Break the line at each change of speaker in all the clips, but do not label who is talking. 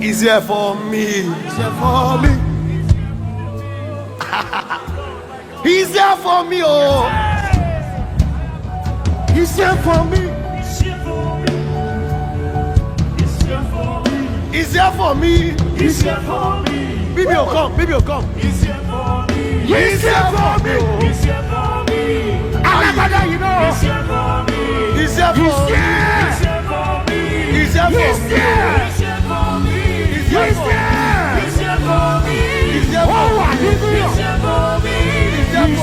He's here for me. He's here for me. He's here for me, oh. He's here for me. He's here for me.
He's here for me.
Baby, will come. Baby, will come.
He's here for me.
He's here for me.
He's here for me.
Alabada, you know.
He's here for me.
He's here for me.
He's here for me.
He's here for me.
He's here for me.
He's here for me.
He's here for me.
He's here for me.
He's here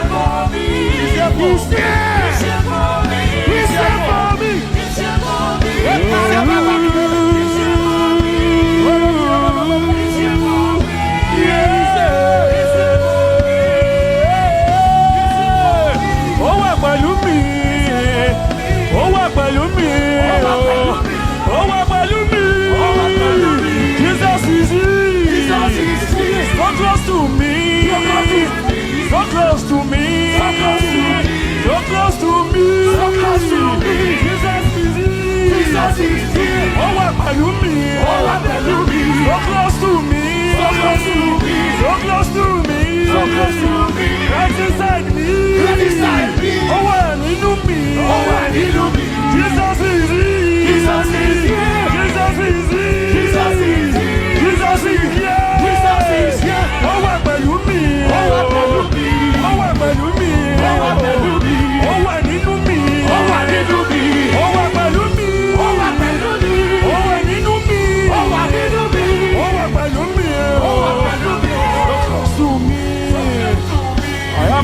for me.
He's here for me.
He's here for me.
He's here for me.
He's here for me.
He's here for me.
He's here for me.
He's here for me.
Close to me, so close to me, so close to me, so close to me. Jesus is here, Jesus is here. Oh, what about me? Oh, what about me? So close to me, so close to me, so close to me, so close to me. Right inside me, right inside me. Oh, what need me? Oh, what need me? Jesus is here, Jesus is here, Jesus is here, Jesus is here, Jesus is here, Jesus is here. Oh, what about me? Oh, what about me?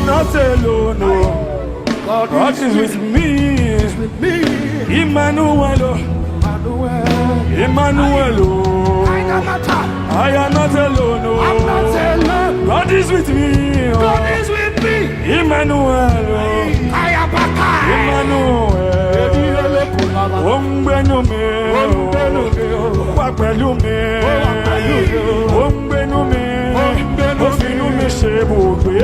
Not alone, no. God is with me. Emmanuel, Emmanuel. I am not alone, no. God is with me. God is with me. Emmanuel, Emmanuel. Ombenume, Wapelume, Ombenume, Ofinume Shebuke.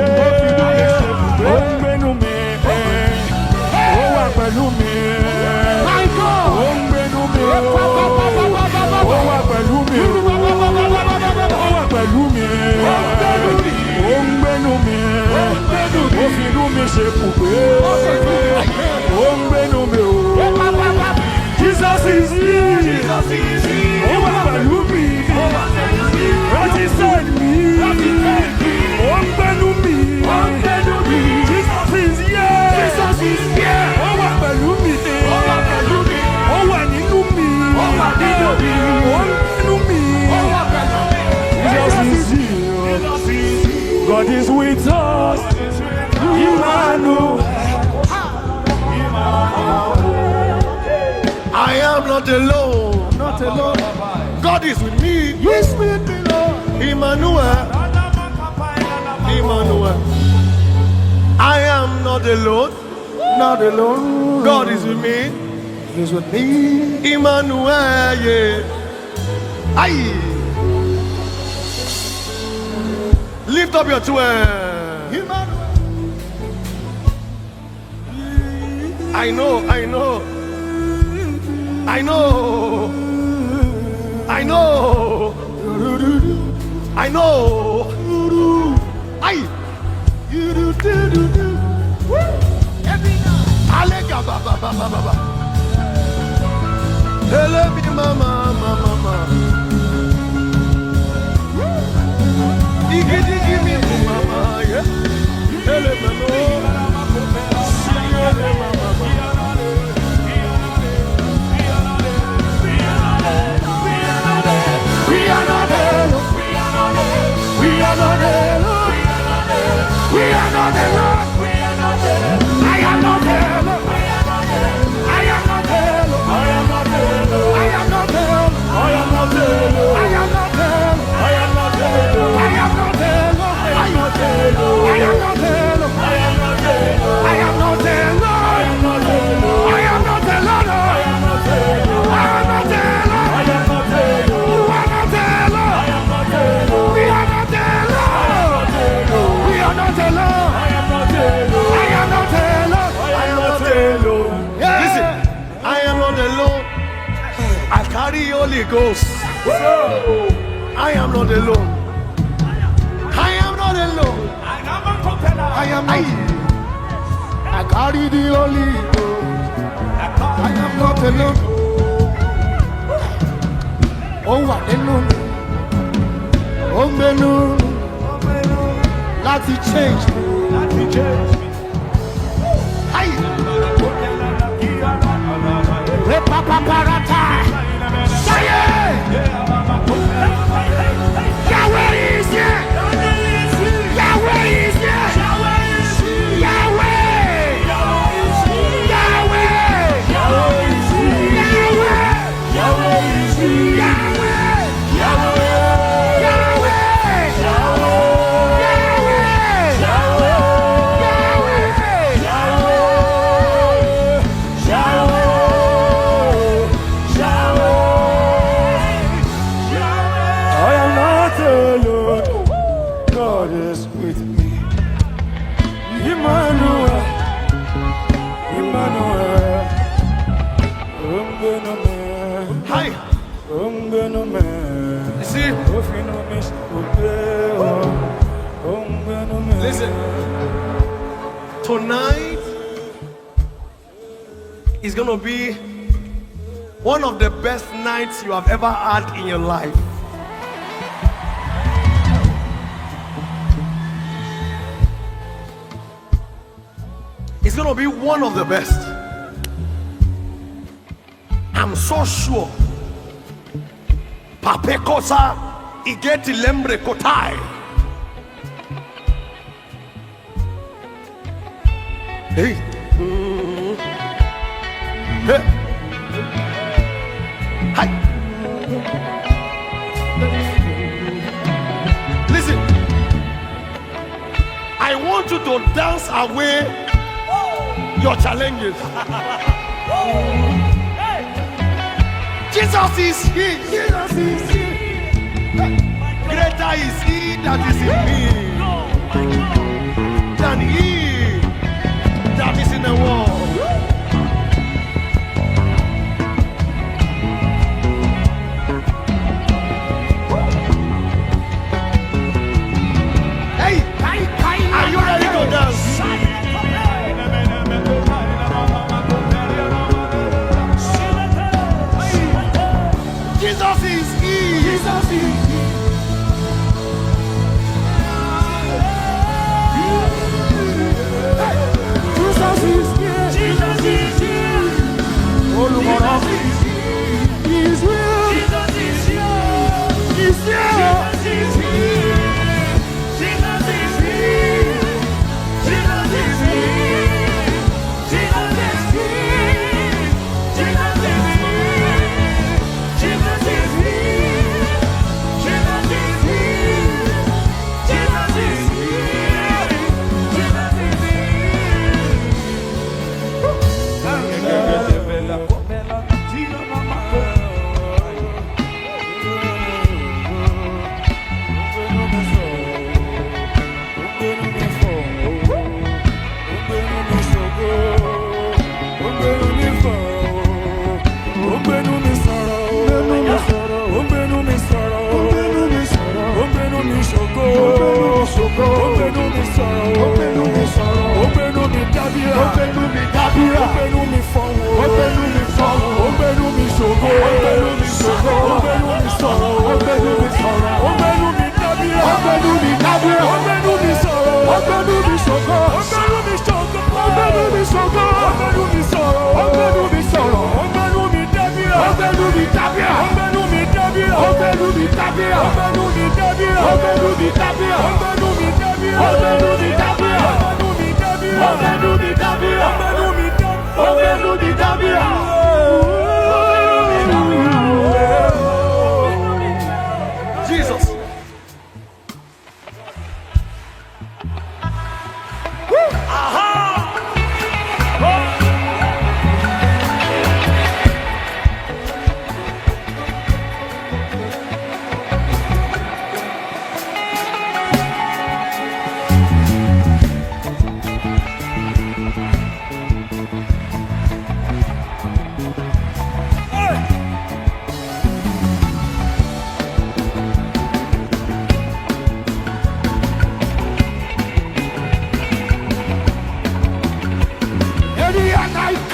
Ombenume, Owapelume, Ombenume, Owapelume, Owapelume, Ombenume, Ofinume Shebuke. Ombenume, Jesus is here. Jesus is here. Owapelume, right inside me. Ombenume. Jesus is here. Jesus is here. Oh, what balumi. Oh, what balumi. Oh, what inumi. Oh, what inumi. Oh, what balumi. Jesus is here. God is with us. Emmanuel.
I am not alone. Not alone. God is with me. He's with me, Lord. Emmanuel. Emmanuel. I am not alone. Not alone. God is with me. He's with me. Emmanuel, yeah. Aye. Lift up your two hands. Emmanuel. I know. I know. I know. I know. Aye. Alega baba baba baba. Hello me mama mama. Digi me mama yeah. Hello mama. Hello mama. We are not alone. We are not alone. We are not alone. I am not alone. I am not alone. I am not alone. I am not alone. I am not alone. I am not alone. I am not alone. I am not alone. I am not alone. I am not alone. I am not alone. I am not alone. I am not alone. I am not alone. I am not alone. I am not alone. I am not alone. You are not alone. I am not alone. We are not alone. We are not alone. I am not alone. I am not alone. I am not alone. Listen, I am not alone. I carry Holy Ghost. I am not alone. I am not alone. I am not. I carry the Holy Ghost. I am not alone. Oh, what alone? Oh, alone. Let it change me. Hi. Say it. Yahweh is here. Yahweh is here. Yahweh. Listen, tonight is going to be one of the best nights you have ever had in your life. It's going to be one of the best. I'm so sure. Papekosa igeti lembre kotai. Hey. Hey. Hi. Listen. I want you to dance away your challenges. Jesus is here. Jesus is here. Greater is he that is in me than he that is in the world. Hey, are you ready to dance? Jesus is he. Jesus is he. Jesus is here. Jesus is here. Oh, Lord, He's real. Jesus is here. He's here. Jesus is here. Jesus is here. Jesus is here. Jesus is here. Jesus is here. Jesus is here. Jesus is here. Jesus is here. Jesus is Jesus. Ready and I